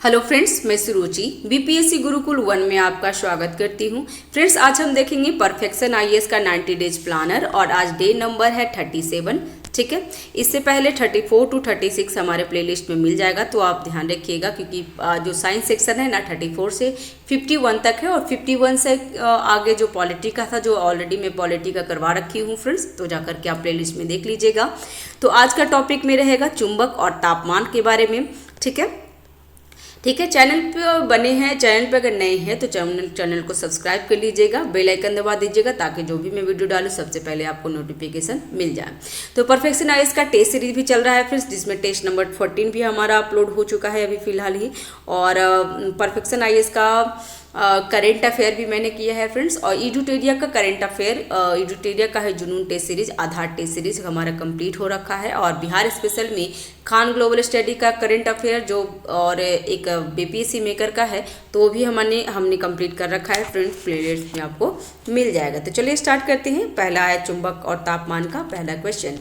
Hello friends, मैं सुरुचि BPSC Gurukul 1 में आपका स्वागत करती हूं। फ्रेंड्स, आज हम देखेंगे परफेक्शन आईएएस का 90 डेज प्लानर और आज डे नंबर है 37। ठीक है, इससे पहले 34 to 36 हमारे प्लेलिस्ट में मिल जाएगा, तो आप ध्यान रखिएगा क्योंकि जो साइंस सेक्शन है ना 34 से 51 तक है और 51 से आगे जो पॉलिटी का था, जो ऑलरेडी मैं पॉलिटी का करवा रखी हूँ फ्रेंड्स, तो जाकर के आप प्लेलिस्ट में देख लीजिएगा। तो आज का टॉपिक में रहेगा चुंबक और तापमान के बारे में। ठीक है, चैनल पे बने हैं, चैनल पे अगर नए हैं तो चैनल को सब्सक्राइब कर लीजिएगा, बेल आइकन दबा दीजिएगा ताकि जो भी मैं वीडियो डालूँ सबसे पहले आपको नोटिफिकेशन मिल जाए। तो परफेक्शन आईएएस का टेस्ट सीरीज भी चल रहा है फ्रेंड्स, जिसमें टेस्ट नंबर 14 भी हमारा अपलोड हो चुका है अभी फिलहाल ही। और परफेक्शन आईएएस का करेंट अफेयर भी मैंने किया है फ्रेंड्स, और इडुटेरिया का करेंट अफेयर, इडुटेरिया का है जुनून टेस्ट सीरीज, आधार टेस्ट सीरीज हमारा कंप्लीट हो रखा है। और बिहार स्पेशल में खान ग्लोबल स्टडी का करेंट अफेयर जो और एक बीपीएससी मेकर का है, तो भी हमने कंप्लीट कर रखा है फ्रेंड्स, प्लेलिस्ट में आपको मिल जाएगा। तो चलिए स्टार्ट करते हैं। पहला है चुंबक और तापमान का पहला क्वेश्चन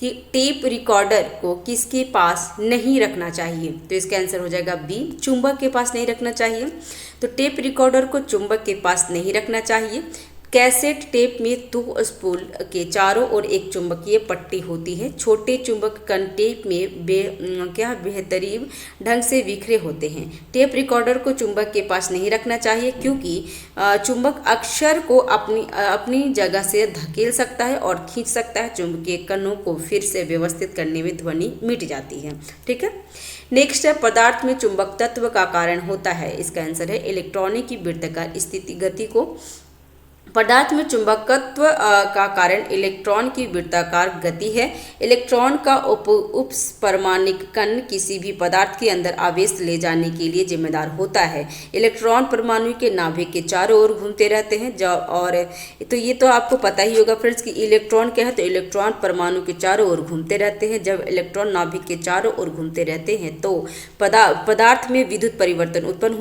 कि टेप रिकॉर्डर को किसके पास नहीं रखना चाहिए, तो इसका आंसर हो जाएगा बी, चुंबक के पास नहीं रखना चाहिए। तो टेप रिकॉर्डर को चुंबक के पास नहीं रखना चाहिए। कैसेट टेप में 2 स्पूल के चारों ओर एक चुंबकीय पट्टी होती है। छोटे चुंबक कण टेप में बेहतरीन ढंग से बिखरे होते हैं। टेप रिकॉर्डर को चुंबक के पास नहीं रखना चाहिए क्योंकि चुंबक अक्षर को अपनी जगह से धकेल सकता है और खींच सकता है। चुंबकीय कणों को फिर से व्यवस्थित करने में ध्वनि मिट जाती है। ठीक है, नेक्स्ट है पदार्थ में चुंबक तत्व का कारण होता है। इसका आंसर है इलेक्ट्रॉनों की वृत्ताकार स्थिति गति को। पदार्थ में चुंबकत्व का कारण इलेक्ट्रॉन की वृत्ताकार गति है। इलेक्ट्रॉन का उपपरमाणिक कण किसी भी पदार्थ के अंदर आवेश ले जाने के लिए जिम्मेदार होता है। इलेक्ट्रॉन परमाणु के नाभिक के चारों ओर घूमते रहते हैं। और तो ये तो आपको पता ही होगा फ्रेंड्स कि इलेक्ट्रॉन क्या है, तो इलेक्ट्रॉन परमाणु के चारों ओर घूमते रहते हैं। जब इलेक्ट्रॉन नाभिक के चारों ओर घूमते रहते हैं तो पदार्थ में विद्युत परिवर्तन उत्पन्न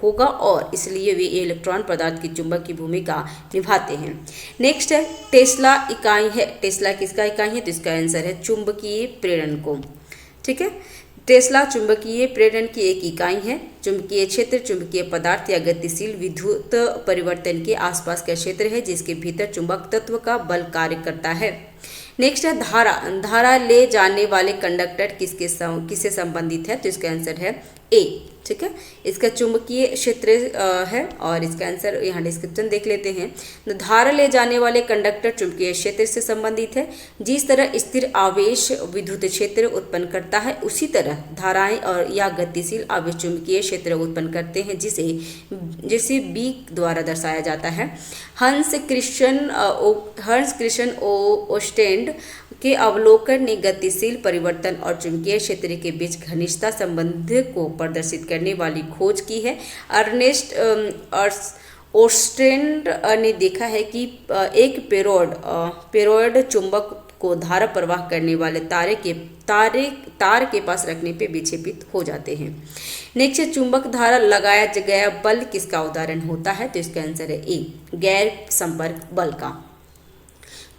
होगा और इसलिए वे इलेक्ट्रॉन पदार्थ की चुंबक की भूमिका निभाते हैं। नेक्स्ट है टेस्ला इकाई है। टेस्ला किसका इकाई है, तो इसका आंसर है चुंबकीय प्रेरण को। ठीक है, टेस्ला चुंबकीय प्रेरण की एक इकाई है। चुंबकीय क्षेत्र चुंबकीय पदार्थ या गतिशील विद्युत परिवर्तन के आसपास का क्षेत्र है जिसके भीतर चुंबक तत्व का बल कार्य करता है। नेक्स्ट है धारा ले जाने वाले कंडक्टर किससे संबंधित है, तो इसका आंसर है ए। ठीक है, इसका चुंबकीय क्षेत्र है और इसका आंसर यहाँ डिस्क्रिप्शन देख लेते हैं। तो धारा ले जाने वाले कंडक्टर चुंबकीय क्षेत्र से संबंधित है। जिस तरह स्थिर आवेश विद्युत क्षेत्र उत्पन्न करता है, उसी तरह धाराएं और या गतिशील आवेश चुंबकीय क्षेत्र उत्पन्न करते हैं, जिसे बी द्वारा दर्शाया जाता है। हंस क्रिश्चियन ओस्टेंड के अवलोकन ने गतिशील परिवर्तन और चुंबकीय क्षेत्र के बीच घनिष्ठता संबंध को प्रदर्शित करने वाली खोज की है। अर्नेस्ट ओस्टेंड ने देखा है कि एक पेरोइड चुंबक को धारा प्रवाह करने वाले तार के पास रखने पे विक्षेपित हो जाते हैं। नेक्स्ट चुंबक धारा लगाया गया बल किसका उदाहरण होता है, तो इसका आंसर है ए, गैर संपर्क बल का।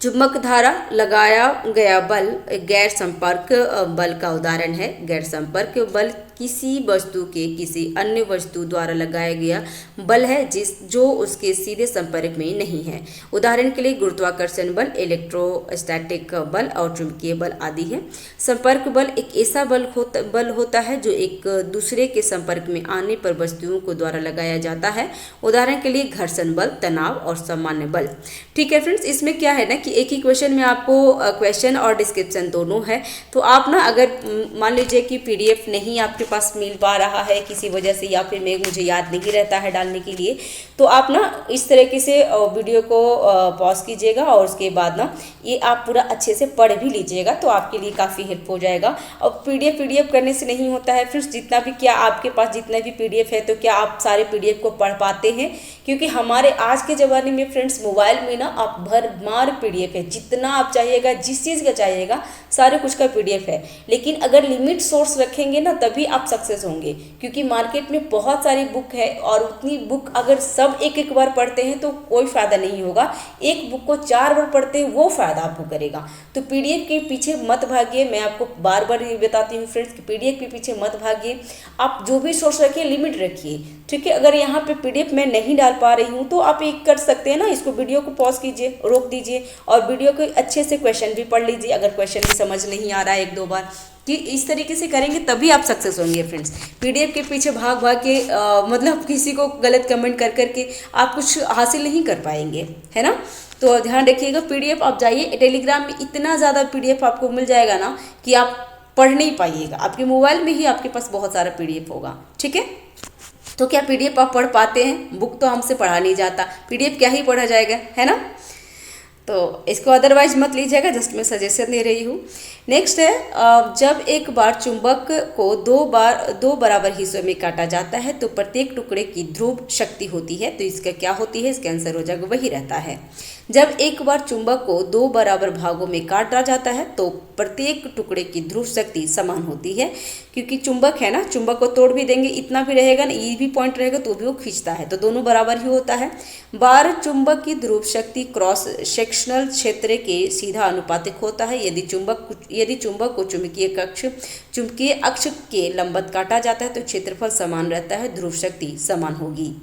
चुंबक धारा लगाया गया बल गैर संपर्क बल का उदाहरण है। गैर संपर्क बल किसी वस्तु के किसी अन्य वस्तु द्वारा लगाया गया बल है जो उसके सीधे संपर्क में नहीं है। उदाहरण के लिए गुरुत्वाकर्षण बल, इलेक्ट्रोस्टैटिक बल और चुंबकीय बल आदि है। संपर्क बल एक ऐसा बल होता है जो एक दूसरे के संपर्क में आने पर वस्तुओं को द्वारा लगाया जाता है। उदाहरण के लिए घर्षण बल, तनाव और सामान्य बल। ठीक है फ्रेंड्स, इसमें क्या है ना कि एक ही क्वेश्चन में आपको क्वेश्चन और डिस्क्रिप्शन दोनों है। तो आप ना अगर मान लीजिए कि पीडीएफ नहीं आपके पास मिल पा रहा है किसी वजह से, या फिर मुझे याद नहीं रहता है डालने के लिए, तो आप ना इस तरीके से वीडियो को पॉज कीजिएगा और उसके बाद ना ये आप पूरा अच्छे से पढ़ भी लीजिएगा, तो आपके लिए काफ़ी हेल्प हो जाएगा। और पीडीएफ करने से नहीं होता है फ्रेंड्स, जितना भी क्या आपके पास जितना भी पीडीएफ है, तो क्या आप सारे पीडीएफ को पढ़ पाते हैं? क्योंकि हमारे आज के ज़माने में फ्रेंड्स मोबाइल में ना आप भरमार PDF है, जितना आप चाहिएगा, जिस चीज़ का चाहिएगा सारे कुछ का PDF है। लेकिन अगर लिमिट सोर्स रखेंगे ना तभी आप सक्सेस होंगे, क्योंकि मार्केट में बहुत सारी बुक है और उतनी बुक अगर सब एक एक बार पढ़ते हैं तो कोई फ़ायदा नहीं होगा। एक बुक को 4 बार पढ़ते हैं वो फ़ायदा आपको करेगा। तो PDF के पीछे मत भागिए, मैं आपको बार बार ये बताती हूँ फ्रेंड्स कि PDF के पीछे मत भागिए। आप जो भी सोर्स रखिए लिमिट रखिए, ठीक है। अगर यहाँ पे PDF मैं नहीं डाल पा रही हूँ तो आप एक कर सकते हैं ना, इसको वीडियो को पॉज कीजिए, रोक दीजिए और वीडियो को अच्छे से क्वेश्चन भी पढ़ लीजिए। अगर क्वेश्चन भी समझ नहीं आ रहा है 1-2 बार, कि इस तरीके से करेंगे तभी आप सक्सेस होंगे फ्रेंड्स। PDF के पीछे भाग भाग के मतलब किसी को गलत कमेंट कर करके आप कुछ हासिल नहीं कर पाएंगे, है ना। तो ध्यान रखिएगा, PDF आप जाइए, टेलीग्राम में इतना ज़्यादा PDF आपको मिल जाएगा ना कि आप पढ़ नहीं पाइएगा। आपके मोबाइल में ही आपके पास बहुत सारा PDF होगा, ठीक है। तो क्या PDF आप पढ़ पाते हैं? बुक तो हमसे पढ़ा नहीं जाता, PDF क्या ही पढ़ा जाएगा, है ना। तो इसको अदरवाइज मत लीजिएगा, जस्ट मैं सजेशन दे रही हूँ। नेक्स्ट है, जब एक बार चुंबक को दो बराबर हिस्सों में काटा जाता है तो प्रत्येक टुकड़े की ध्रुव शक्ति होती है। तो इसका क्या होती है? इसका आंसर हो जाएगा वही रहता है। जब एक बार चुंबक को 2 बराबर भागों में काटा जाता है तो प्रत्येक टुकड़े की ध्रुव शक्ति समान होती है, क्योंकि चुंबक है ना, चुंबक को तोड़ भी देंगे, इतना भी रहेगा ना, ये भी पॉइंट रहेगा तो भी वो खींचता है, तो दोनों बराबर ही होता है। बार चुंबक की ध्रुव शक्ति क्रॉस सेक्शनल क्षेत्र के सीधा अनुपातिक होता है। यदि चुंबक को चुंबकीय अक्ष के लंबवत काटा जाता है तो क्षेत्रफल समान रहता है, ध्रुव शक्ति समान होगी।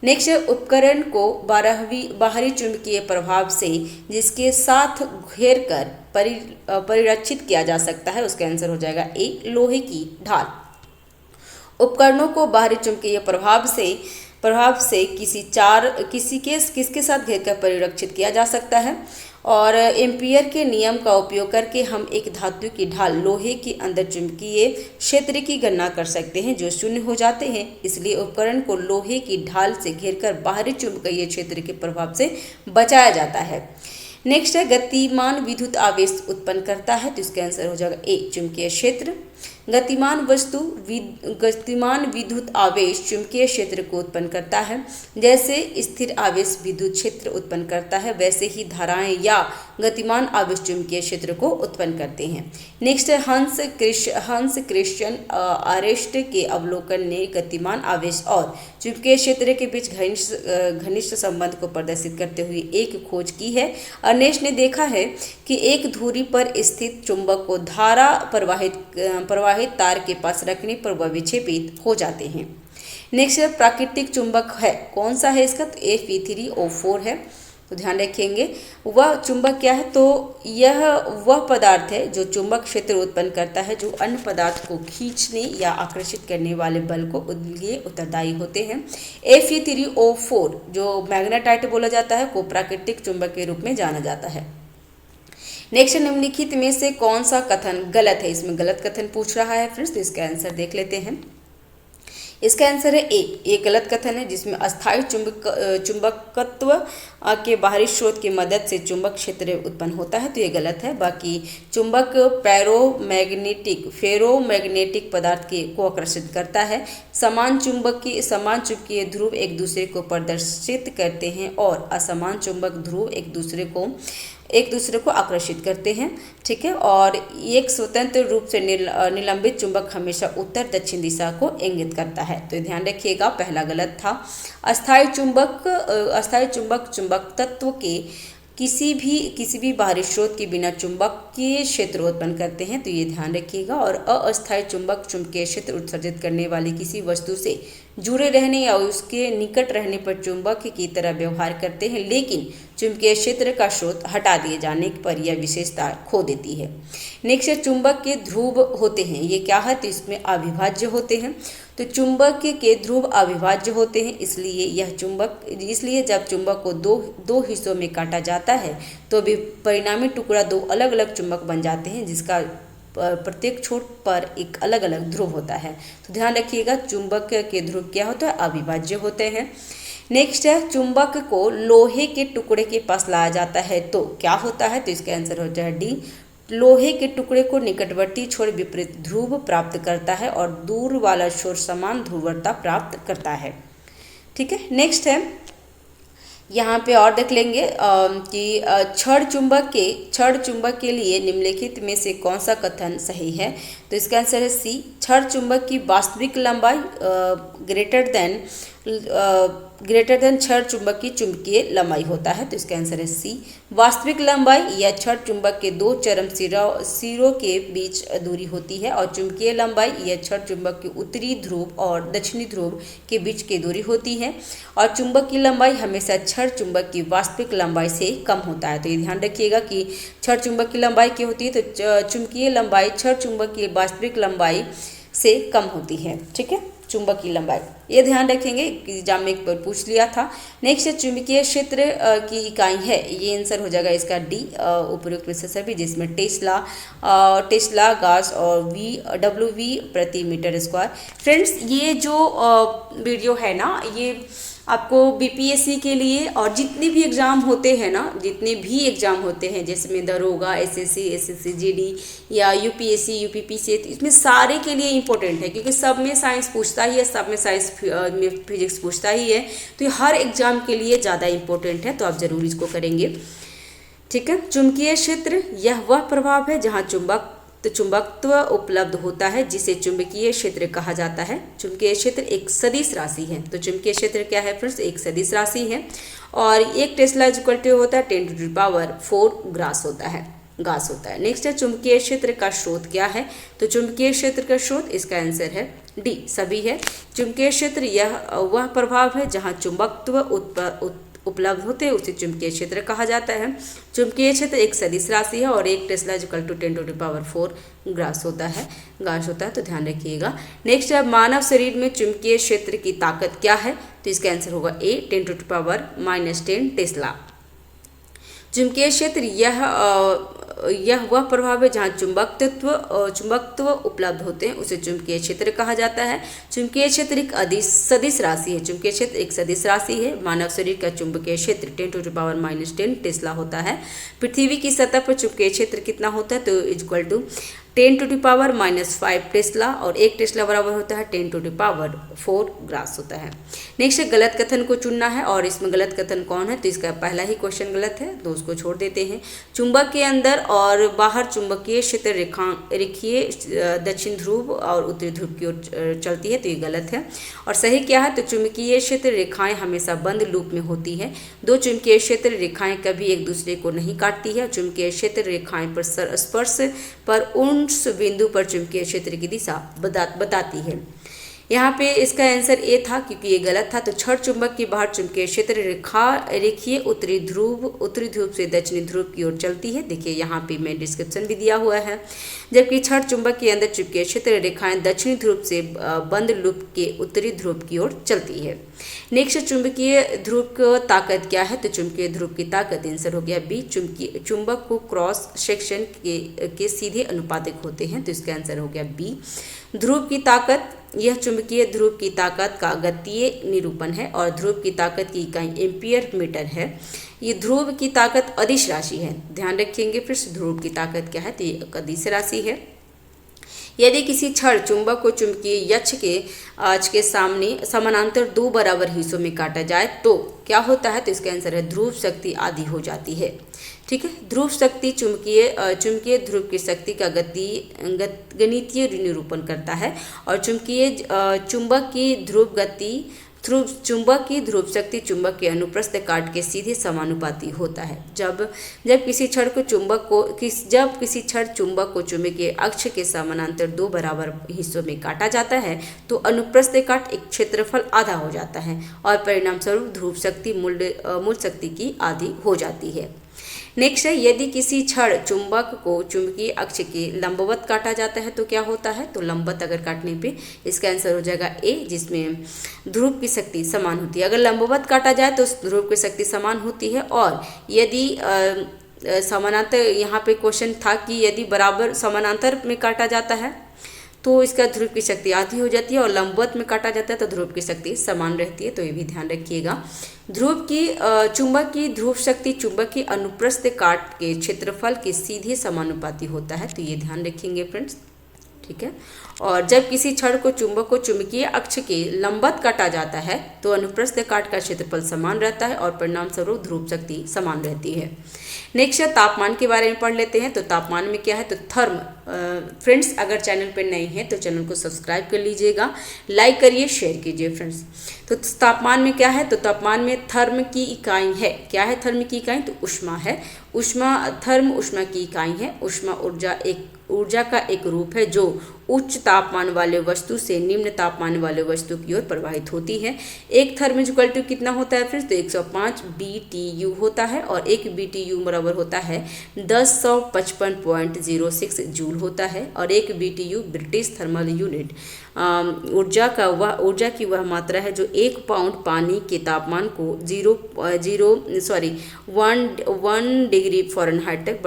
नेक्स्ट है, उपकरण को बाहरी चुंबकीय प्रभाव से जिसके साथ घेर कर परिरक्षित किया जा सकता है, उसका आंसर हो जाएगा ए, लोहे की ढाल। उपकरणों को बाहरी चुंबकीय प्रभाव से किसके साथ घेर कर परिरक्षित किया जा सकता है। और एम्पियर के नियम का उपयोग करके हम एक धातु की ढाल लोहे के अंदर चुंबकीय क्षेत्र की गणना कर सकते हैं जो 0 हो जाते हैं। इसलिए उपकरण को लोहे की ढाल से घेरकर बाहरी चुंबकीय क्षेत्र के प्रभाव से बचाया जाता है। नेक्स्ट है, गतिमान विद्युत आवेश उत्पन्न करता है, तो इसका आंसर हो जाएगा ए, चुंबकीय क्षेत्र। गतिमान विद्युत आवेश चुंबकीय क्षेत्र को उत्पन्न करता है। जैसे स्थिर आवेश विद्युत क्षेत्र उत्पन्न करता है, वैसे ही धाराएं या गतिमान आवेश चुंबकीय क्षेत्र को उत्पन्न करते हैं। नेक्स्ट है, हंस क्रिश्चियन अरेस्ट के अवलोकन ने गतिमान आवेश और चुंबकीय क्षेत्र के बीच घनिष्ठ संबंध को प्रदर्शित करते हुए एक खोज की है। अर्नेस्ट ने देखा है कि एक धुरी पर स्थित चुंबक को धारा प्रवाहित तार के पास रखने पर वह विक्षेपित हो जाते हैं। नेक्स्ट प्राकृतिक चुंबक है, कौन सा है इसका? तो Fe3O4 है। तो ध्यान रखेंगे, वह चुंबक क्या है? तो यह वह पदार्थ है जो चुंबक क्षेत्र उत्पन्न करता है जो अन्य पदार्थ को खींचने या आकर्षित करने वाले बल को लिए उत्तरदायी होते हैं। Fe3O4 जो मैग्नेटाइट बोला जाता है को प्राकृतिक चुंबक के रूप में जाना जाता है। नेक्स्ट, निम्नलिखित में से कौन सा कथन गलत है? इसमें गलत कथन पूछ रहा है फ्रेंड्स, तो इसका आंसर देख लेते हैं। इसका आंसर है ए, ये गलत कथन है जिसमें अस्थायी चुंबकत्व के बाहरी स्रोत की मदद से चुंबक क्षेत्र उत्पन्न होता है, तो ये गलत है। बाकी चुंबक फेरोमैग्नेटिक पदार्थ को आकर्षित करता है। समान चुंबकीय ध्रुव एक दूसरे को प्रदर्शित करते हैं और असमान चुंबक ध्रुव एक दूसरे को आकर्षित करते हैं, ठीक है। और एक स्वतंत्र रूप से निलंबित चुंबक हमेशा उत्तर दक्षिण दिशा को इंगित करता है, तो ध्यान रखिएगा, पहला गलत था। अस्थायी चुंबक चुंबक तत्व के किसी भी बाहरी स्रोत के बिना चुंबकीय क्षेत्र उत्पन्न करते हैं, तो ये ध्यान रखिएगा। और अस्थायी चुंबक चुंबकीय क्षेत्र उत्सर्जित करने वाली किसी वस्तु से जुड़े रहने या उसके निकट रहने पर चुंबक की तरह व्यवहार करते हैं, लेकिन चुंबकीय क्षेत्र का स्रोत हटा दिए जाने पर यह विशेषता खो देती है। नेक्स्ट, चुंबक के ध्रुव होते हैं, ये क्या है? तो इसमें अविभाज्य होते हैं। तो चुंबक के ध्रुव अविभाज्य होते हैं, इसलिए जब चुंबक को दो हिस्सों में काटा जाता है तो भी परिणामी टुकड़ा 2 अलग अलग चुंबक बन जाते हैं, जिसका प्रत्येक छोर पर एक अलग अलग ध्रुव होता है। तो ध्यान रखिएगा, चुंबक के ध्रुव क्या होता है? अविभाज्य होते हैं। नेक्स्ट है, चुंबक को लोहे के टुकड़े के पास लाया जाता है तो क्या होता है? तो इसका आंसर हो जाए डी, लोहे के टुकड़े को निकटवर्ती छोर विपरीत ध्रुव प्राप्त करता है और दूर वाला छोर समान ध्रुवता प्राप्त करता है, ठीक है। नेक्स्ट है, यहाँ पे और देख लेंगे कि क्षण चुंबक के लिए निम्नलिखित में से कौन सा कथन सही है। तो इसका आंसर है सी, क्षण चुंबक की वास्तविक लंबाई ग्रेटर देन क्षण चुंबक की चुंबकीय लंबाई होता है। तो इसका आंसर है सी, वास्तविक लंबाई या क्षण चुंबक के दो चरम सिरों के बीच दूरी होती है और चुंबकीय लंबाई या क्षण चुंबक के उत्तरी ध्रुव और दक्षिणी ध्रुव के बीच की दूरी होती है और चुंबक की लंबाई हमेशा क्षण चुंबक की वास्तविक लंबाई से कम होता है। तो ये ध्यान रखिएगा कि क्षण चुंबक की लंबाई क्या होती है, तो चुंबकीय लंबाई क्षण चुंबक की वास्तविक लंबाई से कम होती है। ठीक है, चुंबक की लंबाई, ये ध्यान रखेंगे, एग्जाम में एक बार पूछ लिया था। नेक्स्ट चुंबकीय क्षेत्र की इकाई है, ये आंसर हो जाएगा इसका डी, उपयुक्त में से सभी, जिसमें टेस्ला गास और WV प्रति मीटर स्क्वायर। फ्रेंड्स, ये जो वीडियो है ना, ये आपको BPSC के लिए और जितने भी एग्ज़ाम होते हैं ना, जितने भी एग्ज़ाम होते हैं जिसमें दरोगा, SSC GD या UPSC UPPC, इसमें सारे के लिए इम्पोर्टेंट है क्योंकि सब में साइंस पूछता ही है, सब में साइंस में फिजिक्स पूछता ही है। तो ये हर एग्ज़ाम के लिए ज़्यादा इम्पोर्टेंट है, तो आप ज़रूर इसको करेंगे। ठीक है, चुंबकीय क्षेत्र यह वह प्रभाव है जहाँ चुंबकत्व उपलब्ध होता है जिसे चुंबकीय क्षेत्र कहा जाता है। चुंबकीय क्षेत्र एक सदिश राशि है। तो चुंबकीय क्षेत्र क्या है फ्रेंड्स, एक सदिश राशि है और एक टेस्ला इक्वल टू होता है 10⁴ ग्रास होता है। नेक्स्ट है चुंबकीय क्षेत्र का स्रोत क्या है। तो चुंबकीय क्षेत्र का स्रोत, इसका आंसर है डी, सभी है। चुंबकीय क्षेत्र यह वह प्रभाव है जहाँ चुंबकत्व उपलब्ध होते हैं उसे चुंबकीय क्षेत्र कहा जाता है। चुंबकीय क्षेत्र एक सदिश राशि है और एक टेस्ला इक्वल टू 10⁴ ग्रास होता है, तो ध्यान रखिएगा। नेक्स्ट है मानव शरीर में चुंबकीय क्षेत्र की ताकत क्या है। तो इसका आंसर होगा ए, 10⁻⁻10 टेस्ला। चुंबकीय क्षेत्र यह वह प्रभाव है जहाँ चुंबकत्व उपलब्ध होते हैं उसे चुंबकीय क्षेत्र कहा जाता है। चुंबकीय क्षेत्र एक सदिश राशि है। चुंबकीय क्षेत्र एक सदिश राशि है। मानव शरीर का चुंबकीय क्षेत्र 10⁻⁻10 टेस्ला होता है। पृथ्वी की सतह पर चुंबकीय क्षेत्र कितना होता है, तो इक्वल टू 10⁻⁻5 टेस्ला और एक टेस्ला बराबर होता है 10⁴ ग्रास होता है। नेक्स्ट गलत कथन को चुनना है और इसमें गलत कथन कौन है, तो इसका पहला ही क्वेश्चन गलत है, तो उसको छोड़ देते हैं। चुंबक के अंदर और बाहर चुंबकीय क्षेत्र रेखीय दक्षिण ध्रुव और उत्तरी ध्रुव की ओर चलती है, तो ये गलत है। और सही क्या है, तो चुंबकीय क्षेत्र रेखाएं हमेशा बंद लूप में होती है। दो चुंबकीय क्षेत्र रेखाएं कभी एक दूसरे को नहीं काटती है। चुंबकीय क्षेत्र रेखाएं पर स्पर्श पर उस बिंदु पर चुंबकीय क्षेत्र की दिशा बताती है। यहाँ पे इसका आंसर ए था क्योंकि ये गलत था। तो क्षण चुंबक की बाहर चुंबकीय क्षेत्र रेखीय उत्तरी ध्रुव से दक्षिणी ध्रुव की ओर चलती है। देखिए यहाँ पे मैं डिस्क्रिप्शन भी दिया हुआ है। जबकि क्षण चुंबक के अंदर चुंबकीय क्षेत्र रेखाएं दक्षिणी ध्रुव से बंद लूप के उत्तरी ध्रुव की ओर चलती है। नेक्स्ट चुंबकीय ध्रुव की ताकत क्या है, तो चुंबकीय ध्रुव की ताकत आंसर हो गया बी, चुंबक को क्रॉस सेक्शन के सीधे अनुपातिक होते हैं, तो इसका आंसर हो गया बी। ध्रुव की ताकत, यह चुंबकीय ध्रुव की ताकत का गतीय निरूपण है और ध्रुव की ताकत की इकाई एम्पियर मीटर है। ये ध्रुव की ताकत अदिश राशि है, ध्यान रखेंगे। फिर ध्रुव की ताकत क्या है, तो ये अदिश राशि है। यदि किसी क्षण चुंबक को चुंबकीय अक्ष के सामने समानांतर दो बराबर हिस्सों में काटा जाए तो क्या होता है, तो इसका आंसर है ध्रुव शक्ति आधी हो जाती है। ठीक है, ध्रुव शक्ति चुंबकीय ध्रुव की शक्ति का गणितीय निरूपण करता है और चुंबक की ध्रुव शक्ति चुंबक के अनुप्रस्थ काट के सीधे समानुपाती होता है। जब किसी क्षण चुंबक को चुंबकीय अक्ष के समानांतर दो बराबर हिस्सों में काटा जाता है तो अनुप्रस्थ काट एक क्षेत्रफल आधा हो जाता है और परिणाम स्वरूप ध्रुव शक्ति मूल शक्ति की आधी हो जाती है। नेक्स्ट है, यदि किसी क्षण चुंबक को चुंबकीय अक्ष के लंबवत काटा जाता है तो क्या होता है, तो लंबवत अगर काटने पे इसका आंसर हो जाएगा ए, जिसमें ध्रुव की शक्ति समान होती है। अगर लंबवत काटा जाए तो ध्रुव की शक्ति समान होती है और यदि समानांतर, यहाँ पे क्वेश्चन था कि यदि बराबर समानांतर में काटा जाता है तो इसका ध्रुव की शक्ति आधी हो जाती है और लंबवत में काटा जाता है तो ध्रुव की शक्ति समान रहती है, तो ये भी ध्यान रखिएगा। चुंबक की ध्रुव शक्ति चुंबक के अनुप्रस्थ काट के क्षेत्रफल के सीधे समानुपाती होता है, तो ये ध्यान रखेंगे फ्रेंड्स। ठीक है। और जब किसी छड़ को चुंबक को चुंबकीय अक्ष के लंबवत काटा जाता है तो अनुप्रस्थ काट का क्षेत्रफल समान रहता है और परिणाम स्वरूप ध्रुव शक्ति समान रहती है। नेक्स्ट है तापमान के बारे में पढ़ लेते हैं। तो तापमान में क्या है, तो थर्म। फ्रेंड्स अगर चैनल पर नए हैं तो चैनल को सब्सक्राइब कर लीजिएगा, लाइक करिए, शेयर कीजिए फ्रेंड्स। तो तापमान में क्या है, तो तापमान में थर्म की इकाई है। क्या है थर्म की इकाई, तो ऊष्मा है। ऊष्मा, थर्म ऊष्मा की इकाई है। ऊष्मा ऊर्जा का एक रूप है जो उच्च तापमान वाले वस्तु से निम्न तापमान वाले वस्तु की ओर प्रवाहित होती है। एक थर्म इक्वल टू कितना होता है फ्रेंड्स, तो 105 BTU होता है और एक BTU बराबर होता है 1055.06 जूल होता है। और एक BTU ब्रिटिश थर्मल यूनिट ऊर्जा की वह मात्रा है जो 1 पाउंड पानी के तापमान को 1 डिग्री फ़ारेनहाइट तक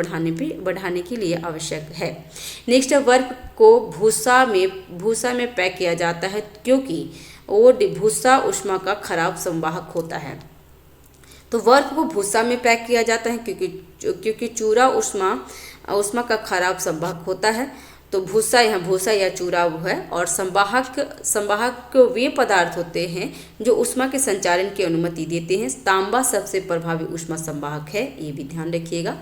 बढ़ाने के लिए आवश्यक है। नेक्स्ट है वर्क को भूसा में पैक किया जाता है क्योंकि वो भूसा ऊष्मा का खराब संवाहक होता है। तो वर्क को भूसा में पैक किया जाता है क्योंकि चूरा ऊष्मा का खराब संवाहक होता है। तो भूसा, यहाँ भूसा या चूरा वो है। और संवाहक वे पदार्थ होते हैं जो ऊष्मा के संचारण की अनुमति देते हैं। तांबा सबसे प्रभावी ऊष्मा संवाहक है, ये भी ध्यान रखिएगा।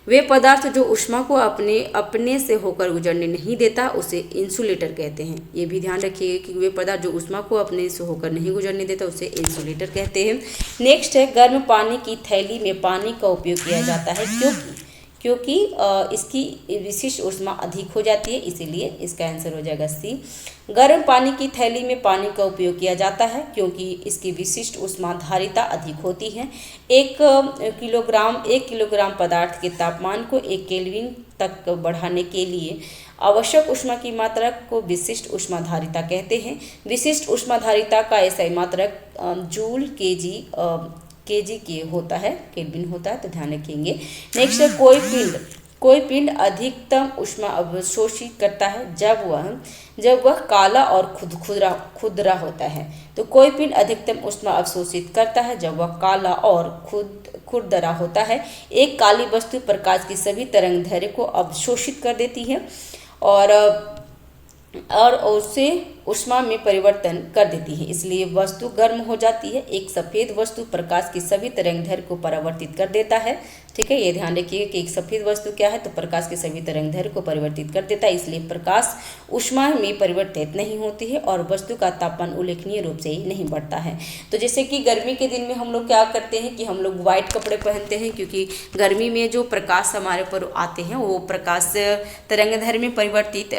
वे पदार्थ जो ऊष्मा को अपने से होकर गुजरने नहीं देता उसे इंसुलेटर कहते हैं। ये भी ध्यान रखिएगा कि वे पदार्थ जो ऊष्मा को अपने से होकर नहीं गुजरने देता उसे इंसुलेटर कहते हैं। नेक्स्ट है गर्म पानी की थैली में पानी का उपयोग किया जाता है क्योंकि इसकी विशिष्ट ऊष्मा अधिक हो जाती है, इसीलिए इसका आंसर हो जाएगा सी। गर्म पानी की थैली में पानी का उपयोग किया जाता है क्योंकि इसकी विशिष्ट ऊष्मा धारिता अधिक होती है। 1 किलोग्राम पदार्थ के तापमान को 1 केल्विन तक बढ़ाने के लिए आवश्यक ऊष्मा की मात्रा को विशिष्ट ऊष्मा धारिता कहते हैं। विशिष्ट ऊष्मा धारिता का SI मात्रक जूल केजी के होता है, केल्विन होता है, तो ध्यान रखेंगे। नेक्स्ट है कोई पिंड अधिकतम ऊष्मा अवशोषित करता है जब वह काला और खुरदरा होता है। तो कोई पिंड अधिकतम ऊष्मा अवशोषित करता है जब वह काला और खुरदरा होता है। एक काली वस्तु प्रकाश की सभी तरंगदैर्घ्य को अवशोषित कर देती है और उसे ऊष्मा में परिवर्तन कर देती है, इसलिए वस्तु गर्म हो जाती है। एक सफ़ेद वस्तु प्रकाश की सभी तरंगदैर्घ्य को परावर्तित कर देता है। ठीक है, ये ध्यान रखिए कि एक सफ़ेद वस्तु क्या है, तो प्रकाश की सभी तरंगदैर्घ्य को परिवर्तित कर देता है, इसलिए प्रकाश ऊष्मा में परिवर्तित नहीं होती है और वस्तु का तापमान उल्लेखनीय रूप से ही नहीं बढ़ता है। तो जैसे कि गर्मी के दिन में हम लोग क्या करते हैं कि हम लोग व्हाइट कपड़े पहनते हैं क्योंकि गर्मी में जो प्रकाश हमारे ऊपर आते हैं वो प्रकाश तरंगदैर्घ्य में परिवर्तित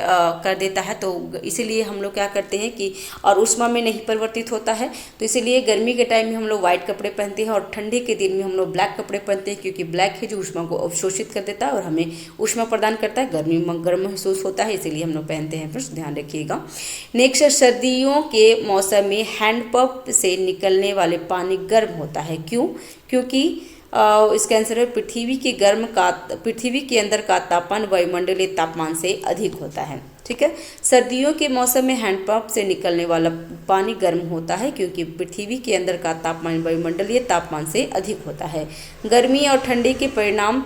कर देता है। तो इसीलिए हम लोग क्या करते हैं कि और ऊष्मा में नहीं परिवर्तित होता है, तो इसीलिए गर्मी के टाइम में हम लोग व्हाइट कपड़े पहनते हैं और ठंडी के दिन में हम लोग ब्लैक कपड़े पहनते हैं क्योंकि ब्लैक है जो ऊष्मा को अवशोषित कर देता है और हमें ऊष्मा प्रदान करता है। गर्मी में गर्म महसूस होता है, इसीलिए हम लोग पहनते हैं फ्रेंड्स, ध्यान रखिएगा। नेक्स्ट, सर्दियों के मौसम में हैंडपंप से निकलने वाले पानी गर्म होता है। क्योंकि इसका आंसर है पृथ्वी के अंदर का तापमान वायुमंडलीय तापमान से अधिक होता है। ठीक है, सर्दियों के मौसम में हैंडपंप से निकलने वाला पानी गर्म होता है क्योंकि पृथ्वी के अंदर का तापमान वायुमंडलीय तापमान से अधिक होता है। गर्मी और ठंडी के परिमाण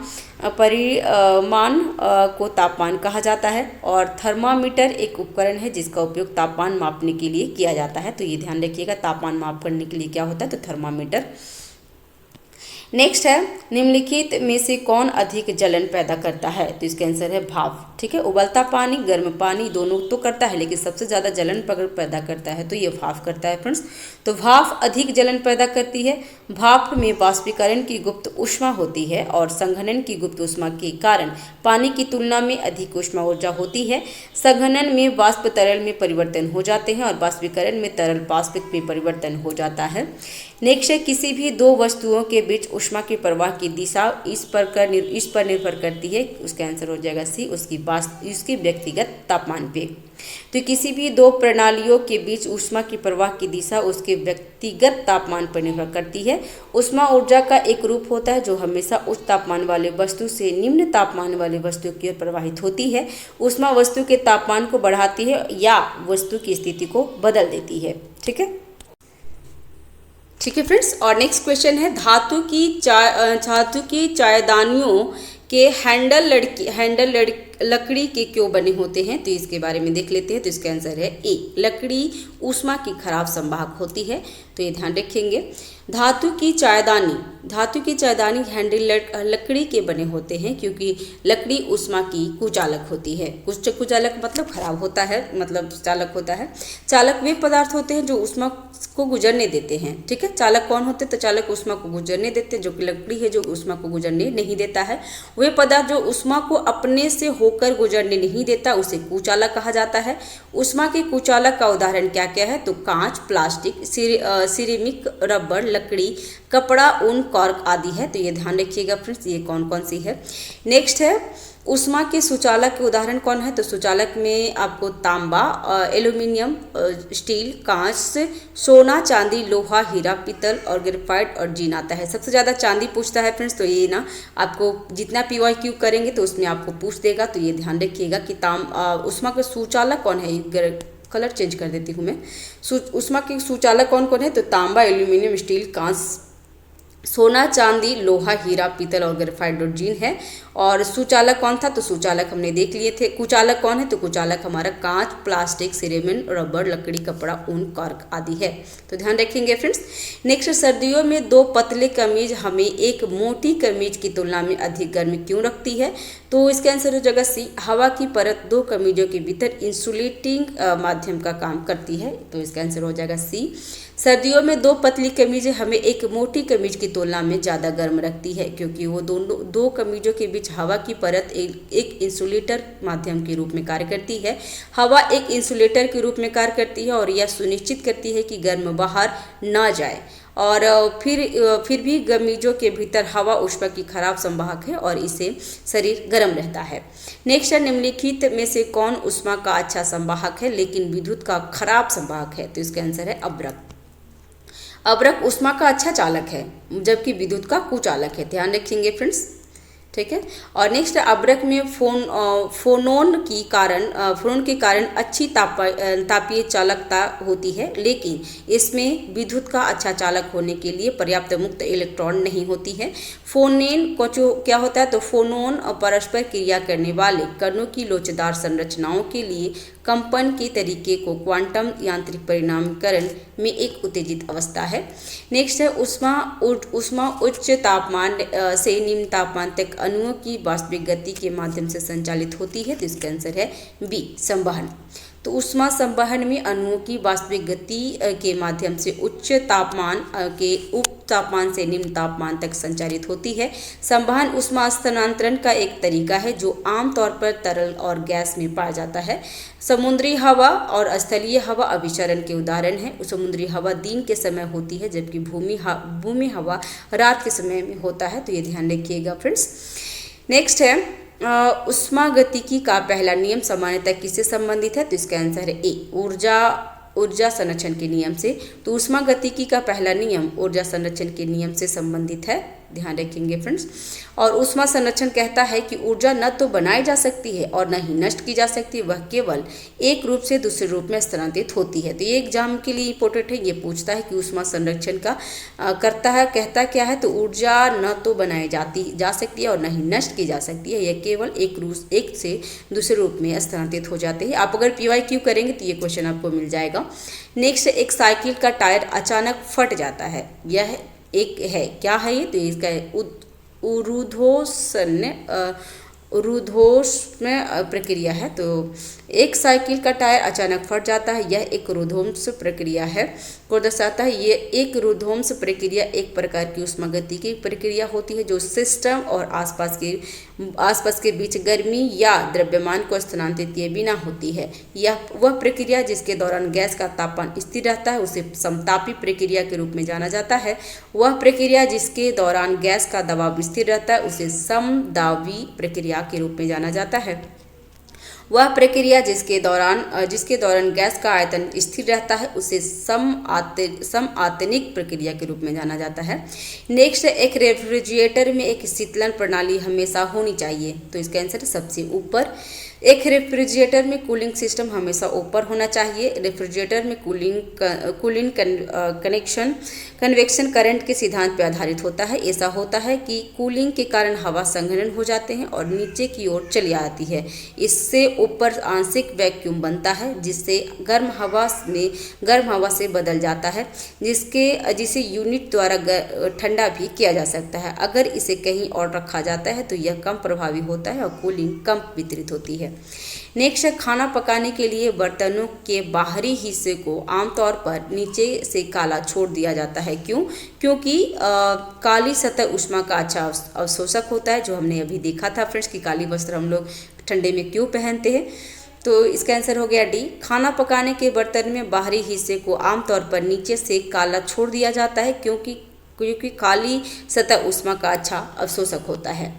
को तापमान कहा जाता है और थर्मामीटर एक उपकरण है जिसका उपयोग तापमान मापने के लिए किया जाता है। तो ये ध्यान रखिएगा, तापमान माप करने के लिए क्या होता है, तो थर्मामीटर। नेक्स्ट है निम्नलिखित में से कौन अधिक जलन पैदा करता है, तो इसका आंसर है भाप। ठीक है, उबलता पानी गर्म पानी दोनों तो करता है लेकिन सबसे ज़्यादा जलन पैदा करता है तो ये भाप करता है फ्रेंड्स। तो भाप अधिक जलन पैदा करती है। भाप में वाष्पीकरण की गुप्त ऊष्मा होती है और संघनन की गुप्त ऊष्मा के कारण पानी की तुलना में अधिक ऊष्मा ऊर्जा होती है। संघनन में वाष्प तरल में परिवर्तन हो जाते हैं और वाष्पीकरण में तरल वाष्पित में परिवर्तन हो जाता है। नेक्स्ट है किसी भी दो वस्तुओं के बीच ऊष्मा के प्रवाह की दिशा इस पर निर्भर करती है, उसका आंसर हो जाएगा सी, उसकी व्यक्तिगत तापमान पे। तो किसी भी दो प्रणालियों के बीच ऊष्मा की प्रवाह की दिशा उसके व्यक्तिगत तापमान पर निर्भर करती है। ऊष्मा ऊर्जा का एक रूप होता है जो हमेशा उच्च तापमान वाले वस्तु से निम्न तापमान वाले वस्तु की ओर प्रवाहित होती है। ऊष्मा वस्तु के तापमान को बढ़ाती है या वस्तु की स्थिति को बदल देती है। ठीक है फ्रेंड्स, और नेक्स्ट क्वेश्चन है धातु की चायदानियों के लकड़ी के क्यों बने होते हैं, तो इसके बारे में देख लेते हैं। तो इसका आंसर है ए, लकड़ी ऊष्मा की खराब संवाहक होती है, तो ये ध्यान रखेंगे। धातु की चायदानी हैंडल लकड़ी के बने होते हैं क्योंकि लकड़ी ऊष्मा की कुचालक होती है। कुचालक मतलब खराब होता है, मतलब चालक होता है। चालक वे पदार्थ होते हैं जो ऊष्मा को गुजरने देते हैं, ठीक है। चालक कौन होते हैं, तो चालक ऊष्मा को गुजरने देते हैं, जो कि लकड़ी है जो ऊष्मा को गुजरने नहीं देता है। वे पदार्थ जो ऊष्मा को अपने से होकर गुजरने नहीं देता उसे कुचालक कहा जाता है। ऊष्मा के कुचालक का उदाहरण क्या क्या है, तो कांच, प्लास्टिक, सिरेमिक, रबर, लकड़ी, कपड़ा, ऊन, कॉर्क आदि है। तो ये ध्यान रखिएगा फ्रेंड्स, ये कौन कौन सी है। नेक्स्ट है ऊष्मा के सुचालक के उदाहरण कौन है, तो सुचालक में आपको तांबा, एल्यूमिनियम, स्टील, कांच, सोना, चांदी, लोहा, हीरा, पीतल और ग्रेफाइट और जिन आता है। सबसे ज़्यादा चांदी पूछता है फ्रेंड्स, तो ये ना आपको जितना PYQ करेंगे तो उसमें आपको पूछ देगा, तो ये ध्यान रखिएगा कि ऊष्मा के सुचालक कौन है। कलर चेंज कर देती हूँ मैं। ऊष्मा के सुचालक कौन कौन है, तो तांबा, एल्यूमिनियम, स्टील, कांच, सोना, चांदी, लोहा, हीरा, पीतल और ग्रेफाइट और जिन है। और सुचालक कौन था, तो सुचालक हमने देख लिए थे। कुचालक कौन है, तो कुचालक हमारा कांच, प्लास्टिक, सिरेमिक, रबर, लकड़ी, कपड़ा, ऊन, कॉर्क आदि है, तो ध्यान रखेंगे फ्रेंड्स। नेक्स्ट, सर्दियों में दो पतले कमीज हमें एक मोटी कमीज की तुलना में अधिक गर्मी क्यों रखती है, तो इसका आंसर हो जाएगा सी, हवा की परत दो कमीजों के भीतर इंसुलेटिंग माध्यम का काम करती है, तो इसका आंसर हो जाएगा सी। सर्दियों में दो पतली कमीजें हमें एक मोटी कमीज की तुलना में ज़्यादा गर्म रखती है क्योंकि वो दो कमीजों के बीच हवा की परत एक इंसुलेटर माध्यम के रूप में कार्य करती है। हवा एक इंसुलेटर के रूप में कार्य करती है और यह सुनिश्चित करती है कि गर्म बाहर ना जाए, और फिर भी कमीजों के भीतर हवा ऊष्मा की खराब संवाहक है और इससे शरीर गर्म रहता है। नेक्स्ट है, निम्नलिखित में से कौन ऊष्मा का अच्छा संवाहक है लेकिन विद्युत का खराब संवाहक है, तो इसका आंसर है अब्रक। अब्रक ऊष्मा का अच्छा चालक है जबकि विद्युत का कुचालक है, ध्यान रखेंगे फ्रेंड्स, ठीक है। और नेक्स्ट, अब्रक में फोनोन के कारण अच्छी तापीय चालकता होती है लेकिन इसमें विद्युत का अच्छा चालक होने के लिए पर्याप्त मुक्त इलेक्ट्रॉन नहीं होती है। फोनेन को जो क्या होता है, तो फोनोन परस्पर क्रिया करने वाले कणों की लोचदार संरचनाओं के लिए कंपन के तरीके को क्वांटम यांत्रिक परिणामीकरण में एक उत्तेजित अवस्था है। नेक्स्ट है, ऊष्मा उच्च तापमान से निम्न तापमान तक अणुओं की वास्तविक गति के माध्यम से संचालित होती है, तो इसका आंसर है बी, संवहन। तो ऊष्मा संवहन में अणुओं की वास्तविक गति के माध्यम से उच्च तापमान से निम्न तापमान तक संचालित होती है। संवहन ऊष्मा स्थानांतरण का एक तरीका है जो आमतौर पर तरल और गैस में पाया जाता है। समुद्री हवा और स्थलीय हवा अभिसरण के उदाहरण हैं। समुद्री हवा दिन के समय होती है जबकि भूमि हवा रात के समय में होता है, तो ये ध्यान रखिएगा फ्रेंड्स। नेक्स्ट है, ऊष्मागतिकी का पहला नियम सामान्यतः किससे संबंधित है, तो इसका आंसर है ए, ऊर्जा संरक्षण के नियम से। तो ऊष्मागतिकी का पहला नियम ऊर्जा संरक्षण के नियम से संबंधित है, ध्यान रखेंगे फ्रेंड्स। और ऊष्मा संरक्षण कहता है कि ऊर्जा न तो बनाई जा सकती है और न ही नष्ट की जा सकती है, वह केवल एक रूप से दूसरे रूप में स्थानांतरित होती है। तो ये एग्जाम के लिए इंपॉर्टेंट है, ये पूछता है कि ऊष्मा संरक्षण का कहता क्या है, तो ऊर्जा न तो बनाई जा सकती है और न ही नष्ट की जा सकती है, यह केवल एक से दूसरे रूप में स्थानांतरित हो जाते हैं। आप अगर PYQ करेंगे तो ये क्वेश्चन आपको मिल जाएगा। नेक्स्ट, एक साइकिल का टायर अचानक फट जाता है, यह एक है, क्या है ये, तो इसका रुद्धोष्म प्रक्रिया है। तो एक साइकिल का टायर अचानक फट जाता है, यह एक रुद्धोष्म प्रक्रिया है को दर्शाता है। ये एक रुद्धोष्म प्रक्रिया एक प्रकार की ऊष्मागतिकी की प्रक्रिया होती है जो सिस्टम और आसपास के बीच गर्मी या द्रव्यमान को स्थानांतरित किए बिना होती है। यह वह प्रक्रिया जिसके दौरान गैस का तापमान स्थिर रहता है उसे समतापी प्रक्रिया के रूप में जाना जाता है। वह प्रक्रिया जिसके दौरान गैस का दबाव स्थिर रहता है उसे समदाबी प्रक्रिया के रूप में जाना जाता है। वह प्रक्रिया जिसके दौरान गैस का आयतन स्थिर रहता है उसे समआतनिक प्रक्रिया के रूप में जाना जाता है। नेक्स्ट, एक रेफ्रिजरेटर में एक शीतलन प्रणाली हमेशा होनी चाहिए, तो इसका आंसर है सबसे ऊपर। एक रेफ्रिजरेटर में कूलिंग सिस्टम हमेशा ऊपर होना चाहिए। रेफ्रिजरेटर में कूलिंग कन्वेक्शन करंट के सिद्धांत पर आधारित होता है। ऐसा होता है कि कूलिंग के कारण हवा संघनन हो जाते हैं और नीचे की ओर चली आती है। इससे ऊपर आंशिक वैक्यूम बनता है जिससे गर्म हवा से बदल जाता है, जिसे यूनिट द्वारा ठंडा भी किया जा सकता है। अगर इसे कहीं और रखा जाता है तो यह कम प्रभावी होता है और कूलिंग कम वितरित होती है। नेक्स्ट है, खाना पकाने के लिए बर्तनों के बाहरी हिस्से को आमतौर पर नीचे से काला छोड़ दिया जाता है। क्योंकि काली सतह ऊष्मा का अच्छा अवशोषक होता है, जो हमने अभी देखा था फ्रेंड्स कि काली वस्त्र हम लोग ठंडे में क्यों पहनते हैं। तो इसका आंसर हो गया डी। खाना पकाने के बर्तन में बाहरी हिस्से को आमतौर पर नीचे से काला छोड़ दिया जाता है क्योंकि काली सतह ऊष्मा का अच्छा अवशोषक होता है।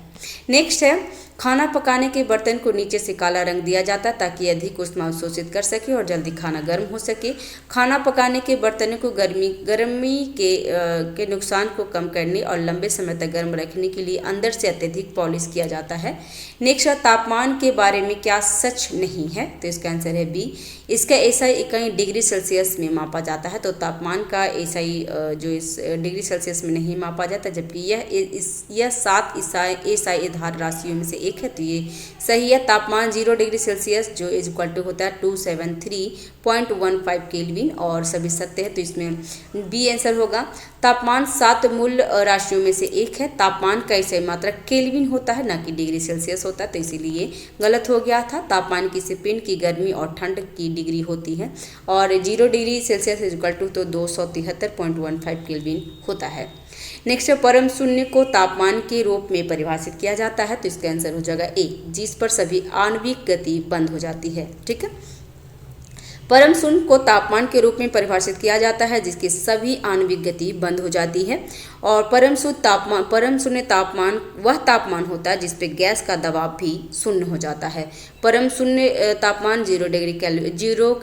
नेक्स्ट है, खाना पकाने के बर्तन को नीचे से काला रंग दिया जाता है ताकि अधिक ऊष्मा अवशोषित कर सके और जल्दी खाना गर्म हो सके। खाना पकाने के बर्तनों को गर्मी के नुकसान को कम करने और लंबे समय तक गर्म रखने के लिए अंदर से अत्यधिक पॉलिश किया जाता है। नेक्स्ट है, तापमान के बारे में क्या सच नहीं है? तो इसका आंसर है बी। इसका एसआई इकाई डिग्री सेल्सियस में मापा जाता है। तो तापमान का एसआई जो इस डिग्री सेल्सियस में नहीं मापा जाता, जबकि यह 7 एसआई आधार राशियों में से एक है। तो ये सही है। तापमान 0 डिग्री सेल्सियस जो इज इक्वल टू होता है 273.15 केल्विन और सभी सत्य है। तो इसमें बी आंसर होगा। तापमान 7 मूल राशियों में से एक है। तापमान का एसआई मात्रक केल्विन होता है, ना कि डिग्री सेल्सियस होता है, तो इसीलिए गलत हो गया था। तापमान किसी पिंड की गर्मी और ठंड की डिग्री होती है और 0 degree Celsius is equal to तो 273.15 केल्विन होता है। नेक्स्ट, परम शून्य को तापमान के रूप में परिभाषित किया जाता है। तो इसका आंसर हो जाएगा ए, जिस पर सभी आणविक गति बंद हो जाती है। ठीक है, परम शून्य को तापमान के रूप में परिभाषित किया जाता है जिसकी सभी आणविक गति बंद हो जाती है। और परम शून्य तापमान वह तापमान होता है जिस पे गैस का दबाव भी शून्य हो जाता है। परम शून्य तापमान 0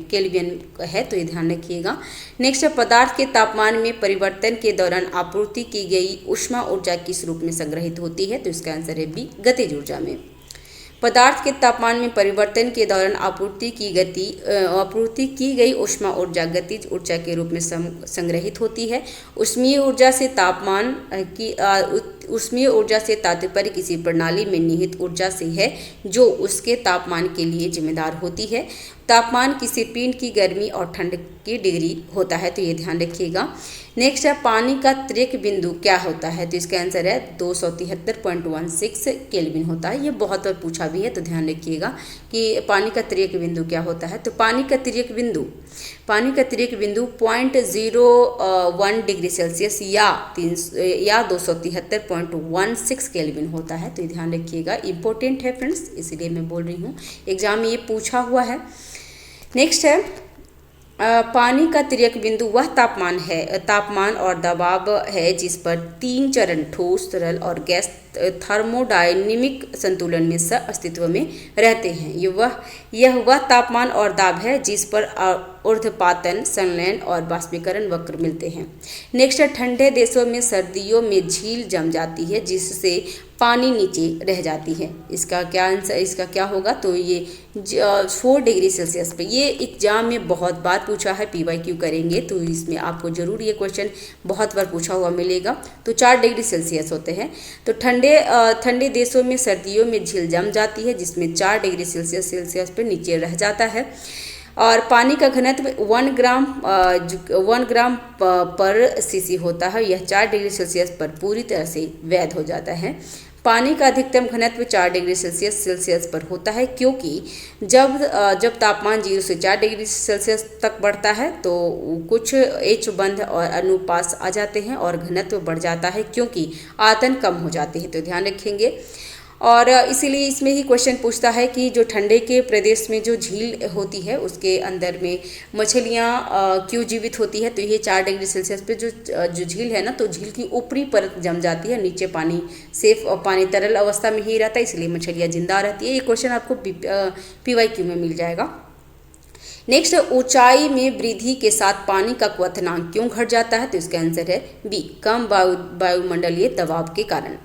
केल्विन है, तो ये ध्यान रखिएगा। नेक्स्ट, पदार्थ के तापमान में परिवर्तन के दौरान आपूर्ति की गई ऊष्मा ऊर्जा किस रूप में संग्रहित होती है? तो इसका आंसर है बी, गतिज ऊर्जा में। पदार्थ के तापमान में परिवर्तन के दौरान आपूर्ति की गई ऊष्मा ऊर्जा गतिज ऊर्जा के रूप में संग्रहित होती है। ऊष्मीय ऊर्जा से तात्पर्य किसी प्रणाली में निहित ऊर्जा से है जो उसके तापमान के लिए जिम्मेदार होती है। तापमान किसी पिंड की गर्मी और ठंड की डिग्री होता है, तो ये ध्यान रखिएगा। नेक्स्ट है, पानी का त्रिक बिंदु क्या होता है? तो इसका आंसर है 273.16 केल्विन होता है। ये बहुत बार पूछा भी है, तो ध्यान रखिएगा कि पानी का त्रिक बिंदु क्या होता है। तो पानी का त्रिक बिंदु 0.01 डिग्री सेल्सियस या 273.16 केल्विन होता है। तो ये ध्यान रखिएगा, इंपॉर्टेंट है फ्रेंड्स, इसीलिए मैं बोल रही हूँ, एग्जाम में ये पूछा हुआ है। नेक्स्ट है, पानी का त्रिक बिंदु वह तापमान और दबाव है जिस पर 3 चरण ठोस, तरल और गैस थर्मोडायनेमिक संतुलन में अस्तित्व में रहते हैं। यह वह तापमान और दाब है जिस पर ऊर्ध्वपातन, संलयन और बाष्पीकरण वक्र मिलते हैं। नेक्स्ट, ठंडे देशों में सर्दियों में झील जम जाती है जिससे पानी नीचे रह जाती है। इसका क्या होगा? तो ये 4 डिग्री सेल्सियस पे। ये एग्जाम में बहुत बार पूछा है, PYQ करेंगे तो इसमें आपको जरूर ये क्वेश्चन बहुत बार पूछा हुआ मिलेगा। तो 4 डिग्री सेल्सियस होते हैं। तो ठंडे देशों में सर्दियों में झील जम जाती है जिसमें 4 डिग्री सेल्सियस पे नीचे रह जाता है। और पानी का घनत्व 1 ग्राम पर सीसी होता है। यह 4 डिग्री सेल्सियस पर पूरी तरह से वैध हो जाता है। पानी का अधिकतम घनत्व 4 डिग्री सेल्सियस पर होता है क्योंकि जब तापमान 0 से 4 डिग्री सेल्सियस तक बढ़ता है तो कुछ H बंध और अनुपास आ जाते हैं और घनत्व बढ़ जाता है क्योंकि आयतन कम हो जाते हैं। तो ध्यान रखेंगे। और इसीलिए इसमें ही क्वेश्चन पूछता है कि जो ठंडे के प्रदेश में जो झील होती है उसके अंदर में मछलियाँ क्यों जीवित होती है? तो ये 4 डिग्री सेल्सियस पे जो झील है ना, तो झील की ऊपरी परत जम जाती है, नीचे पानी सेफ और पानी तरल अवस्था में ही रहता है, इसलिए मछलियाँ जिंदा रहती है। ये क्वेश्चन आपको PYQ में मिल जाएगा। नेक्स्ट, ऊंचाई में वृद्धि के साथ पानी का क्वथनांक क्यों घट जाता है? तो इसका आंसर है बी, कम वायुमंडलीय दबाव के कारण।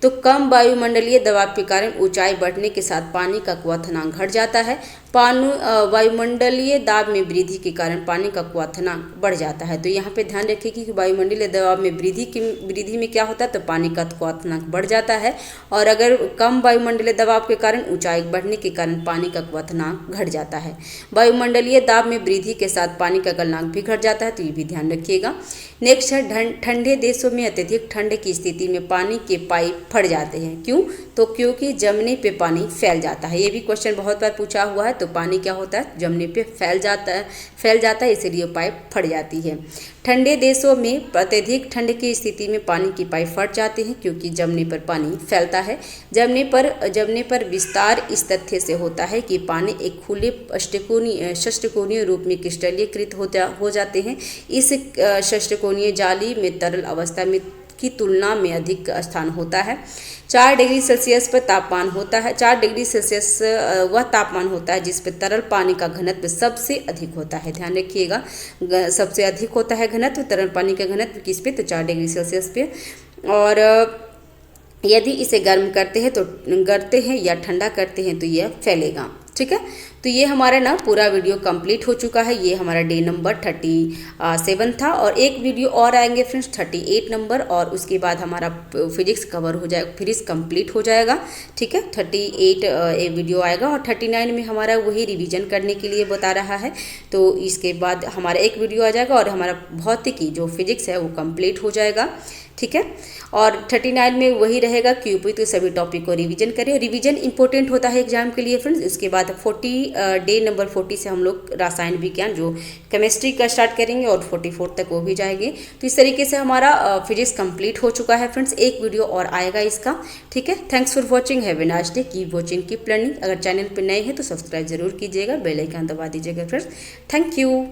तो कम वायुमंडलीय दबाव के कारण ऊंचाई बढ़ने के साथ पानी का क्वथनांक घट जाता है। वायुमंडलीय दाब में वृद्धि के कारण पानी का क्वथनांक बढ़ जाता है। तो यहाँ पे ध्यान रखिए कि वायुमंडलीय दबाव में वृद्धि में क्या होता है, तो पानी का क्वथनांक बढ़ जाता है। और अगर कम वायुमंडलीय दबाव के कारण ऊंचाई बढ़ने के कारण पानी का क्वथनांक घट जाता है। वायुमंडलीय दाब में वृद्धि के साथ पानी का गलनांक भी घट जाता है, तो ये भी ध्यान रखिएगा। नेक्स्ट है ठंडे देशों में अत्यधिक ठंड की स्थिति में पानी के पाइप फट जाते हैं। क्यों? तो क्योंकि जमने पे पानी फैल जाता है। ये भी क्वेश्चन बहुत बार पूछा हुआ है। तो पानी क्या होता है, जमने पे फैल जाता है, इसलिए पाइप फट जाती है। ठंडे देशों में अत्यधिक ठंड की स्थिति में पानी की पाइप फट जाते हैं क्योंकि जमने पर पानी फैलता है। जमने पर विस्तार इस तथ्य से होता है कि पानी एक खुले षष्ठकोणीय रूप में क्रिस्टलीकृत हो जाते हैं। इस षष्ठकोणीय जाली में तरल अवस्था में की तुलना में अधिक स्थान होता है। 4 डिग्री सेल्सियस पर तापमान होता है। 4 डिग्री सेल्सियस वह तापमान होता है जिस पर तरल पानी का घनत्व सबसे अधिक होता है। ध्यान रखिएगा, सबसे अधिक होता है घनत्व तरल पानी का घनत्व किस पे, तो 4 डिग्री सेल्सियस पे। और यदि इसे गर्म करते हैं या ठंडा करते हैं तो यह फैलेगा। ठीक है, तो ये हमारा ना पूरा वीडियो कंप्लीट हो चुका है। ये हमारा डे नंबर 37 था और एक वीडियो और आएंगे फ्रेंड्स 38 नंबर, और उसके बाद हमारा फिजिक्स कवर हो जाएगा, फिजिक्स कंप्लीट हो जाएगा। ठीक है, 38 एक वीडियो आएगा और 39 में हमारा वही रिवीजन करने के लिए बता रहा है। तो इसके बाद हमारा एक वीडियो आ जाएगा और हमारा भौतिकी जो फिजिक्स है वो कंप्लीट हो जाएगा। ठीक है, और 39 में वही रहेगा क्यूपी। तो सभी टॉपिक को रिवीजन करें। रिवीजन इंपॉर्टेंट होता है एग्जाम के लिए फ्रेंड्स। इसके बाद 40 डे नंबर 40 से हम लोग रसायन विज्ञान जो केमिस्ट्री का स्टार्ट करेंगे और 44 तक वो भी जाएंगे। तो इस तरीके से हमारा फिजिक्स कंप्लीट हो चुका है फ्रेंड्स। एक वीडियो और आएगा इसका। ठीक है, thanks for watching, have a nice day, keep watching, keep learning. अगर चैनल पर नए हैं तो सब्सक्राइब जरूर कीजिएगा, बेल आइकन दबा दीजिएगा फ्रेंड्स। Thank you.